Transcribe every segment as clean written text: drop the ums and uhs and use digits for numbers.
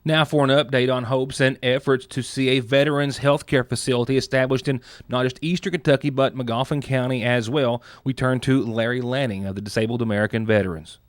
Now for an update on hopes and efforts to see a veterans health care facility established in not just eastern Kentucky but Magoffin County as well, we turn to Larry Lanning of the Disabled American Veterans.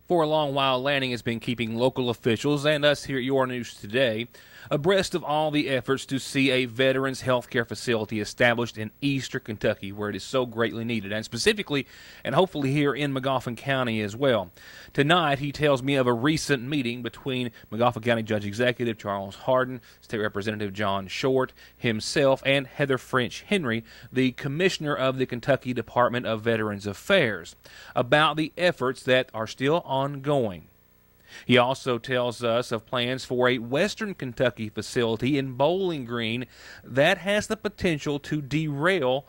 For a long while, Lanning has been keeping local officials and us here at Your News Today abreast of all the efforts to see a veterans health care facility established in eastern Kentucky, where it is so greatly needed, and specifically and hopefully here in Magoffin County as well. Tonight, he tells me of a recent meeting between Magoffin County Judge Executive Charles Hardin, State Representative John Short, himself, and Heather French Henry, the Commissioner of the Kentucky Department of Veterans Affairs, about the efforts that are still ongoing. He also tells us of plans for a Western Kentucky facility in Bowling Green that has the potential to derail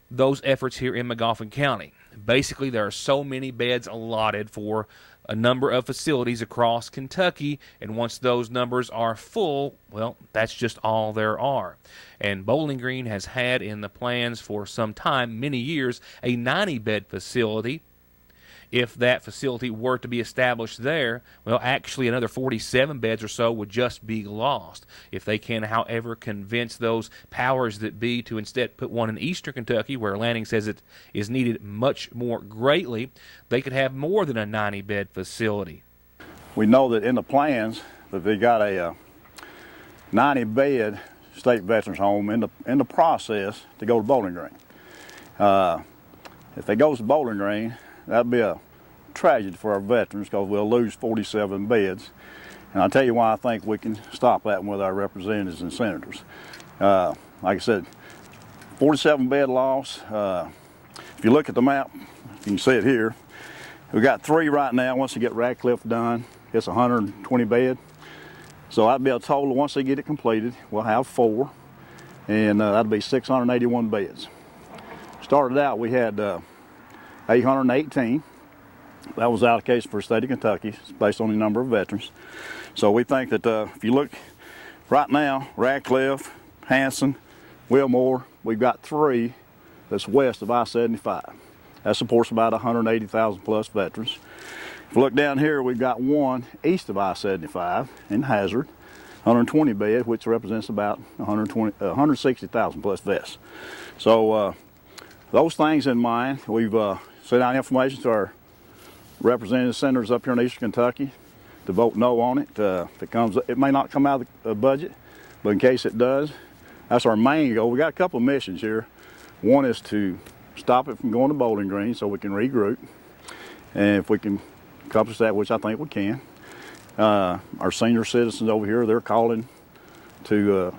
those efforts here in Magoffin County. Basically, there are so many beds allotted for a number of facilities across Kentucky, and once those numbers are full, well, that's just all there are. And Bowling Green has had in the plans for some time, many years, a 90-bed facility. If that facility were to be established there, well, actually another 47 beds or so would just be lost. If they can, however, convince those powers that be to instead put one in eastern Kentucky, where Lanning says it is needed much more greatly, they could have more than a 90-bed facility. We know that in the plans that they got a 90-bed state veterans home in the process to go to Bowling Green. If it goes to Bowling Green, that'd be a tragedy for our veterans because we'll lose 47 beds. And I'll tell you why I think we can stop that with our representatives and senators. Like I said, 47 bed loss. If you look at the map, you can see it here. We got 3 right now. Once you get Radcliffe done, it's 120 bed. So that'd be a total, once they get it completed, we'll have 4. And that'd be 681 beds. Started out, we had 818. That was allocation for the state of Kentucky, based on the number of veterans. So we think that if you look right now, Radcliffe, Hanson, Wilmore, we've got 3 that's west of I-75. That supports about 180,000 plus veterans. If you look down here, we've got 1 east of I-75 in Hazard, 120 bed, which represents about 160,000 plus vets. So those things in mind, we've sent out information to our representative senators up here in eastern Kentucky to vote no on it. It may not come out of the budget, but in case it does, that's our main goal. We got a couple of missions here. One is to stop it from going to Bowling Green so we can regroup, and if we can accomplish that, which I think we can, our senior citizens over here, they're calling to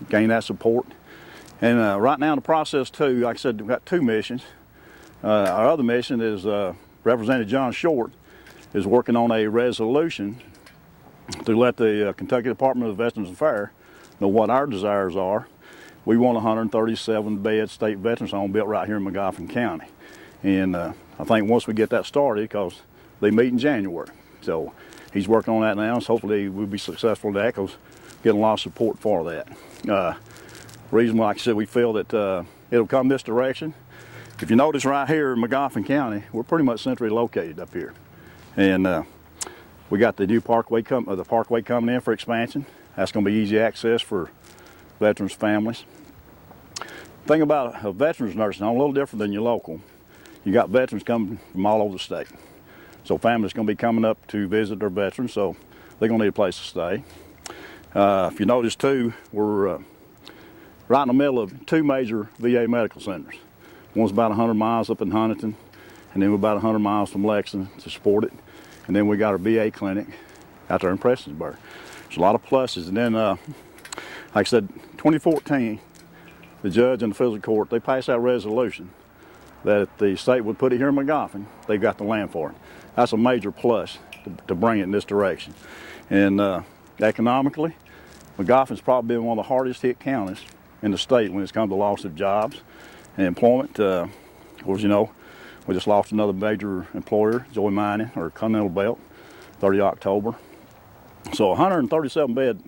gain that support. And right now in the process too, like I said, we've got 2 missions. Our other mission is Representative John Short is working on a resolution to let the Kentucky Department of Veterans Affairs know what our desires are. We want a 137-bed state veterans home built right here in Magoffin County. And I think once we get that started, because they meet in January. So he's working on that now, so hopefully we'll be successful in that because getting a lot of support for that. Reason why, like I said, we feel that it'll come this direction. If you notice right here in Magoffin County, we're pretty much centrally located up here. And we got the new parkway coming in for expansion. That's going to be easy access for veterans' families. Thing about a veterans nursing home, a little different than your local. You got veterans coming from all over the state. So families going to be coming up to visit their veterans, so they're going to need a place to stay. If you notice too, we're right in the middle of 2 major VA medical centers. One's about 100 miles up in Huntington, and then we're about 100 miles from Lexington to support it. And then we got our VA clinic out there in Prestonsburg. There's a lot of pluses. And then, like I said, 2014, the judge and the physical court, they passed that resolution that if the state would put it here in Magoffin, they've got the land for it. That's a major plus to bring it in this direction. And economically, Magoffin's probably been one of the hardest hit counties in the state when it's come to loss of jobs and employment. Of course, you know, we just lost another major employer, Joy Mining, or Continental Belt, 30 October. So a 137-bed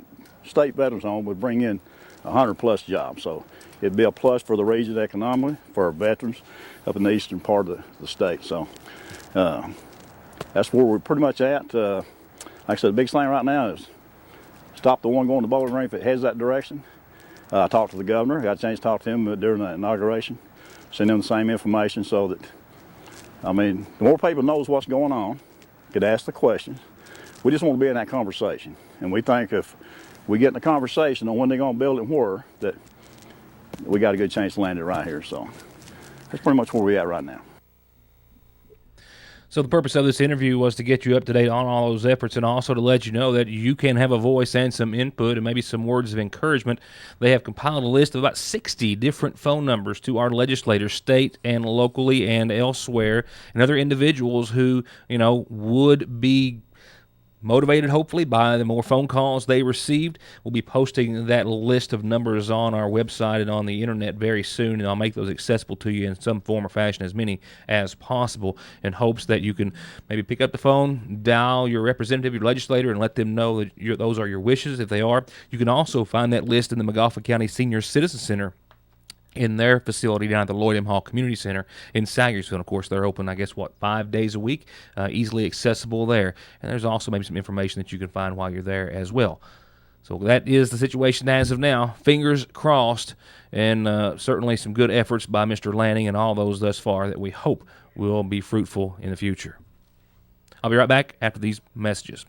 state veterans home would bring in 100 plus jobs. So it'd be a plus for the region economically, for our veterans up in the eastern part of the state. So that's where we're pretty much at. Like I said, the biggest thing right now is stop the one going to the bowling green if it heads that direction. I talked to the governor, got a chance to talk to him during the inauguration, send him the same information so that, I mean, the more people knows what's going on, could ask the questions. We just want to be in that conversation. And we think if we get in a conversation on when they're going to build it and where, that we got a good chance to land it right here. So that's pretty much where we're at right now. So the purpose of this interview was to get you up to date on all those efforts and also to let you know that you can have a voice and some input and maybe some words of encouragement. They have compiled a list of about 60 different phone numbers to our legislators, state and locally and elsewhere, and other individuals who, would be motivated, hopefully, by the more phone calls they received. We'll be posting that list of numbers on our website and on the internet very soon, and I'll make those accessible to you in some form or fashion, as many as possible, in hopes that you can maybe pick up the phone, dial your representative, your legislator, and let them know that those are your wishes, if they are. You can also find that list in the McGoffin County Senior Citizen Center in their facility down at the Lloyd M. Hall Community Center in Sagersville. Of course, they're open, 5 days a week, easily accessible there. And there's also maybe some information that you can find while you're there as well. So that is the situation as of now. Fingers crossed, and certainly some good efforts by Mr. Lanning and all those thus far that we hope will be fruitful in the future. I'll be right back after these messages.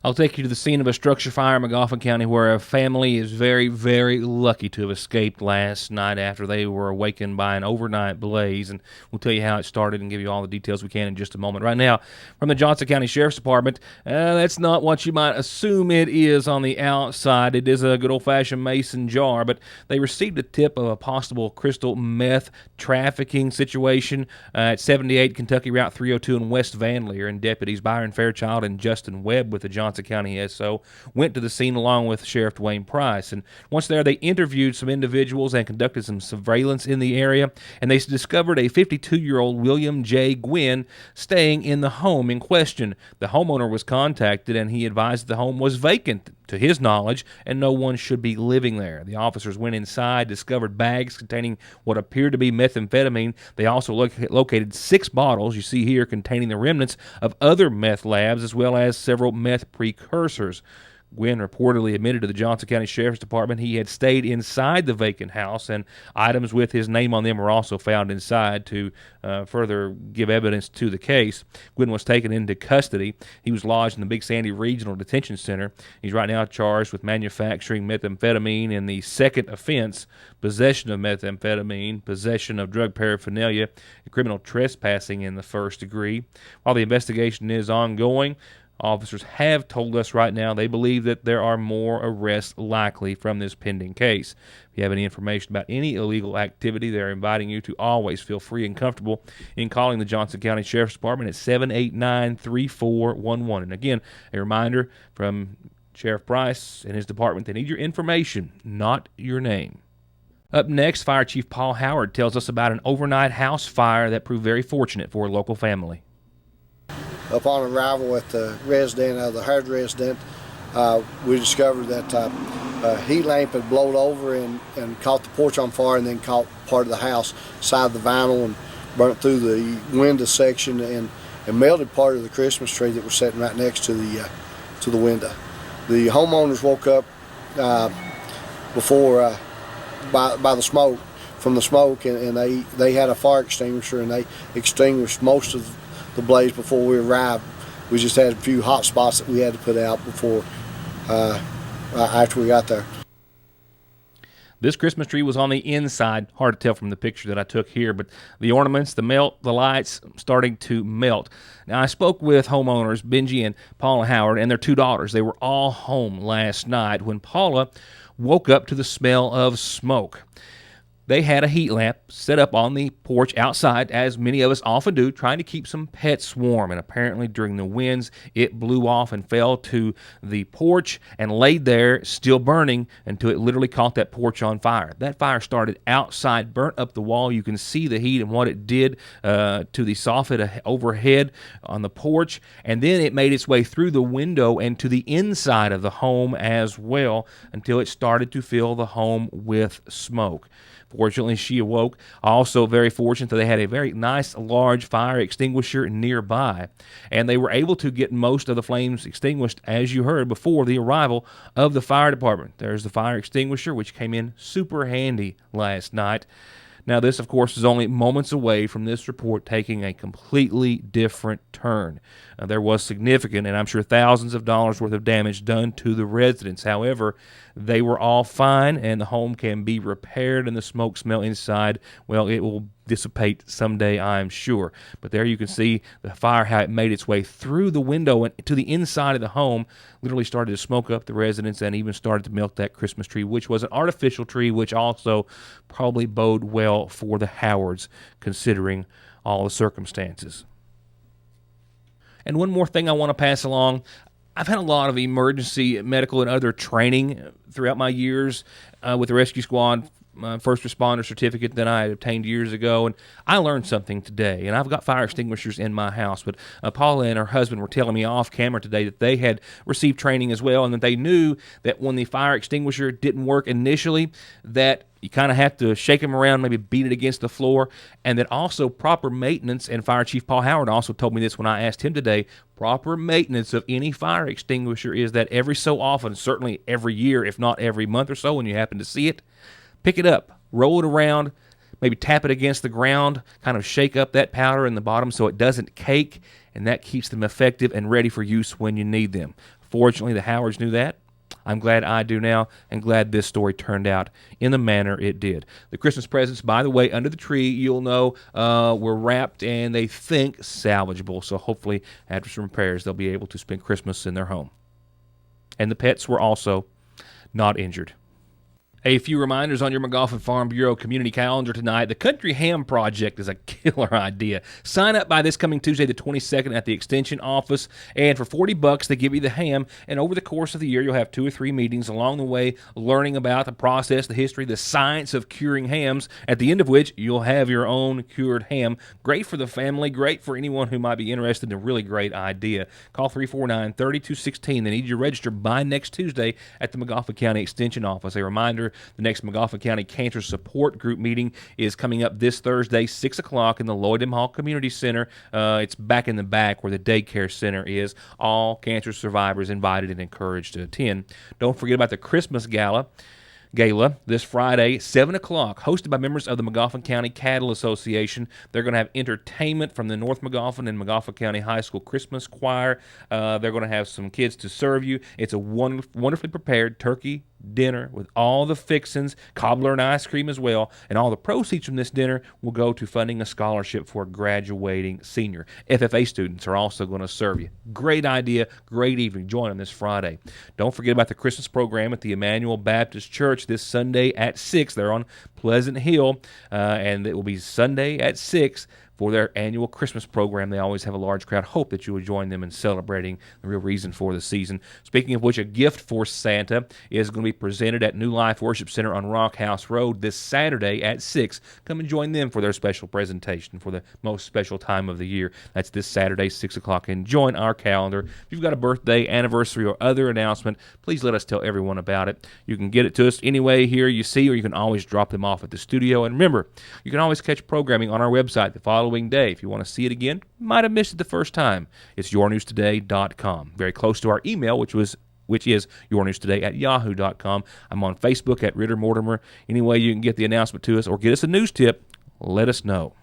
I'll take you to the scene of a structure fire in McGoffin County where a family is very, very lucky to have escaped last night after they were awakened by an overnight blaze. And we'll tell you how it started and give you all the details we can in just a moment. Right now, from the Johnson County Sheriff's Department, that's not what you might assume it is on the outside. It is a good old-fashioned mason jar, but they received a tip of a possible crystal meth trafficking situation at 78 Kentucky Route 302 in West Van Leer, and deputies Byron Fairchild and Justin Webb with the Johnson County SO went to the scene along with Sheriff Dwayne Price. And once there, they interviewed some individuals and conducted some surveillance in the area, and they discovered a 52-year-old William J. Gwynn staying in the home in question. The homeowner was contacted, and he advised the home was vacant to his knowledge, and no one should be living there. The officers went inside, discovered bags containing what appeared to be methamphetamine. They also located 6 bottles, you see here, containing the remnants of other meth labs, as well as several meth precursors. Gwynn reportedly admitted to the Johnson County Sheriff's Department he had stayed inside the vacant house, and items with his name on them were also found inside to further give evidence to the case. Gwynn was taken into custody. He was lodged in the Big Sandy Regional Detention Center. He's right now charged with manufacturing methamphetamine in the second offense, possession of methamphetamine, possession of drug paraphernalia, and criminal trespassing in the first degree. While the investigation is ongoing, officers have told us right now they believe that there are more arrests likely from this pending case. If you have any information about any illegal activity, they're inviting you to always feel free and comfortable in calling the Johnson County Sheriff's Department at 789-3411. And again, a reminder from Sheriff Price and his department, they need your information, not your name. Up next, Fire Chief Paul Howard tells us about an overnight house fire that proved very fortunate for a local family. Upon arrival at the Hurd resident, we discovered that a heat lamp had blown over and caught the porch on fire, and then caught part of the house, side of the vinyl, and burnt through the window section and melted part of the Christmas tree that was sitting right next to the window. The homeowners woke up before by the smoke, from the smoke, and they had a fire extinguisher, and they extinguished most of the blaze before we arrived. We just had a few hot spots that we had to put out before after we got there. This Christmas tree was on the inside. Hard to tell from the picture that I took here, but the ornaments, the lights starting to melt. Now, I spoke with homeowners Benji and Paula Howard and their 2 daughters. They were all home last night when Paula woke up to the smell of smoke. They had a heat lamp set up on the porch outside, as many of us often do, trying to keep some pets warm. And apparently during the winds, it blew off and fell to the porch and laid there still burning until it literally caught that porch on fire. That fire started outside, burnt up the wall. You can see the heat and what it did to the soffit overhead on the porch. And then it made its way through the window and to the inside of the home as well until it started to fill the home with smoke. Fortunately, she awoke. Also very fortunate that they had a very nice large fire extinguisher nearby, and they were able to get most of the flames extinguished, as you heard, before the arrival of the fire department. There's the fire extinguisher, which came in super handy last night. Now, this, of course, is only moments away from this report taking a completely different turn. There was significant, and I'm sure thousands of dollars worth of damage done to the residents. However, they were all fine, and the home can be repaired, and the smoke smell inside, well, it will dissipate someday, I'm sure. But there you can see the fire, how it made its way through the window and to the inside of the home, literally started to smoke up the residents and even started to melt that Christmas tree, which was an artificial tree, which also probably bode well for the Howards, considering all the circumstances. And one more thing I want to pass along. I've had a lot of emergency medical and other training throughout my years with the rescue squad, first responder certificate that I had obtained years ago, and I learned something today. And I've got fire extinguishers in my house, but Paula and her husband were telling me off camera today that they had received training as well, and that they knew that when the fire extinguisher didn't work initially, that you kind of have to shake them around, maybe beat it against the floor, and that also proper maintenance, and Fire Chief Paul Howard also told me this when I asked him today, proper maintenance of any fire extinguisher is that every so often, certainly every year, if not every month or so when you happen to see it, pick it up, roll it around, maybe tap it against the ground, kind of shake up that powder in the bottom so it doesn't cake, and that keeps them effective and ready for use when you need them. Fortunately, the Howards knew that. I'm glad I do now, and glad this story turned out in the manner it did. The Christmas presents, by the way, under the tree, you'll know, were wrapped and they think salvageable, so hopefully after some repairs they'll be able to spend Christmas in their home. And the pets were also not injured. A few reminders on your McGoffin Farm Bureau community calendar tonight. The Country Ham Project is a killer idea. Sign up by this coming Tuesday the 22nd at the Extension office, and for $40 they give you the ham, and over the course of the year you'll have 2 or 3 meetings along the way learning about the process, the history, the science of curing hams, at the end of which you'll have your own cured ham. Great for the family, great for anyone who might be interested in a really great idea. Call 349-3216. They need you to register by next Tuesday at the McGoffin County Extension office. A reminder, the next McGoffin County Cancer Support Group meeting is coming up this Thursday, 6 o'clock in the Lloyd M. Hall Community Center. It's back in the back where the daycare center is. All cancer survivors invited and encouraged to attend. Don't forget about the Christmas Gala this Friday, 7 o'clock, hosted by members of the McGoffin County Cattle Association. They're going to have entertainment from the North McGoffin and McGoffin County High School Christmas Choir. They're going to have some kids to serve you. It's a wonderfully prepared turkey dinner with all the fixings, cobbler and ice cream as well, and all the proceeds from this dinner will go to funding a scholarship for a graduating senior. FFA students are also going to serve you. Great idea, great evening. Join them this Friday. Don't forget about the Christmas program at the Emmanuel Baptist Church this Sunday at 6. They're on Pleasant Hill, and it will be Sunday at 6 for their annual Christmas program. They always have a large crowd. Hope that you will join them in celebrating the real reason for the season. Speaking of which, a gift for Santa is going to be presented at New Life Worship Center on Rock House Road this Saturday at 6. Come and join them for their special presentation for the most special time of the year. That's this Saturday, 6 o'clock. And join our calendar. If you've got a birthday, anniversary, or other announcement, please let us tell everyone about it. You can get it to us any way here you see, or you can always drop them off at the studio. And remember, you can always catch programming on our website the following day. If you want to see it again, you might have missed it the first time. It's yournewstoday.com. Very close to our email, which is yournewstoday@yahoo.com. I'm on Facebook at Ritter Mortimer. Any way you can get the announcement to us or get us a news tip, let us know.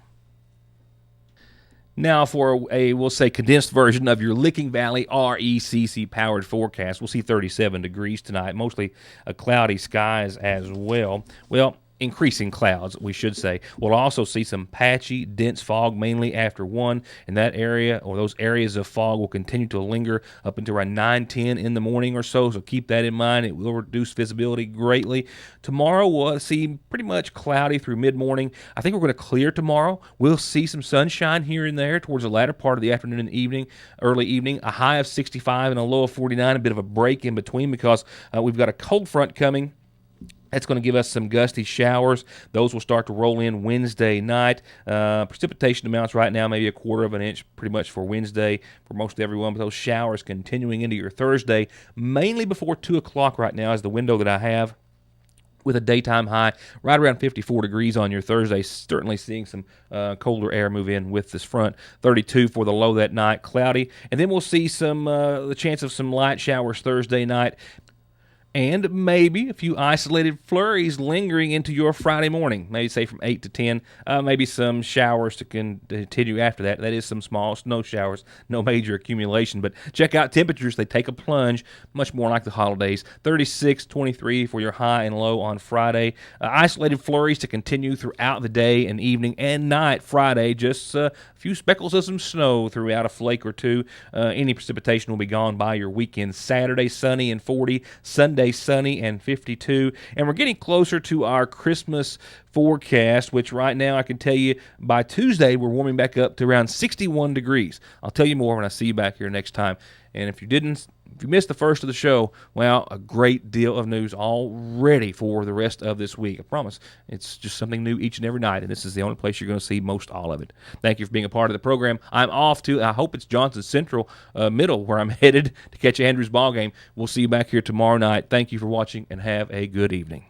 Now for a, we'll say, condensed version of your Licking Valley RECC powered forecast. We'll see 37 degrees tonight, mostly cloudy skies as well. Well, increasing clouds, we should say. We'll also see some patchy, dense fog, mainly after 1, and that area, or those areas of fog, will continue to linger up until around 9-10 in the morning or so keep that in mind. It will reduce visibility greatly. Tomorrow, we'll see pretty much cloudy through mid-morning. I think we're going to clear tomorrow. We'll see some sunshine here and there towards the latter part of the afternoon and evening, early evening, a high of 65 and a low of 49, a bit of a break in between because we've got a cold front coming. That's going to give us some gusty showers. Those will start to roll in Wednesday night. Precipitation amounts right now maybe 1/4 of an inch pretty much for Wednesday for most everyone. But those showers continuing into your Thursday, mainly before 2 o'clock right now is the window that I have. with a daytime high right around 54 degrees on your Thursday. Certainly seeing some colder air move in with this front. 32 for the low that night, cloudy. And then we'll see the chance of some light showers Thursday night, and maybe a few isolated flurries lingering into your Friday morning, maybe say from 8 to 10, maybe some showers to continue after that. That is some small snow showers, no major accumulation. But check out temperatures. They take a plunge, much more like the holidays. 36, 23 for your high and low on Friday. Isolated flurries to continue throughout the day and evening and night Friday. Just a few speckles of some snow throughout, a flake or two. Any precipitation will be gone by your weekend. Saturday, sunny and 40. Sunday, sunny and 52. And we're getting closer to our Christmas forecast, which right now I can tell you by Tuesday we're warming back up to around 61 degrees. I'll tell you more when I see you back here next time. And if you missed the first of the show, well, a great deal of news all ready for the rest of this week. I promise it's just something new each and every night, and this is the only place you're going to see most all of it. Thank you for being a part of the program. I'm off to, I hope it's Johnson Central Middle, where I'm headed to catch Andrew's ball game. We'll see you back here tomorrow night. Thank you for watching, and have a good evening.